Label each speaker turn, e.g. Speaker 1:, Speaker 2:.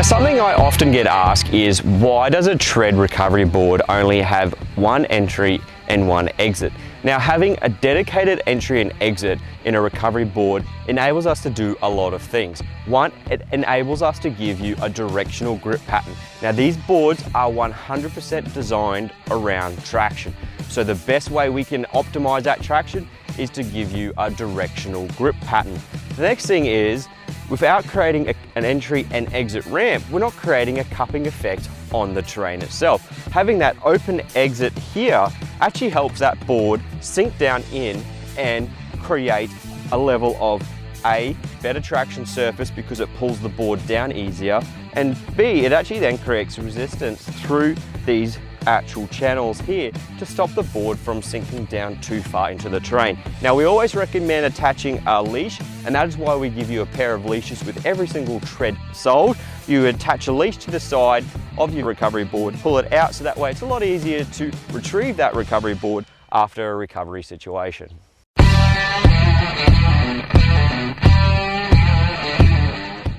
Speaker 1: Now, something I often get asked is, why does a TRED recovery board only have one entry and one exit? Now, having a dedicated entry and exit in a recovery board enables us to do a lot of things. One, it enables us to give you a directional grip pattern. Now, these boards are 100% designed around traction. So the best way we can optimize that traction is to give you a directional grip pattern. The next thing is, without creating an entry and exit ramp, we're not creating a cupping effect on the terrain itself. Having that open exit here actually helps that board sink down in and create a level of A, better traction surface because it pulls the board down easier, and B, it actually then creates resistance through these actual channels here to stop the board from sinking down too far into the terrain. Now, we always recommend attaching a leash, and that is why we give you a pair of leashes with every single TRED sold. You attach a leash to the side of your recovery board, pull it out, so that way it's a lot easier to retrieve that recovery board after a recovery situation.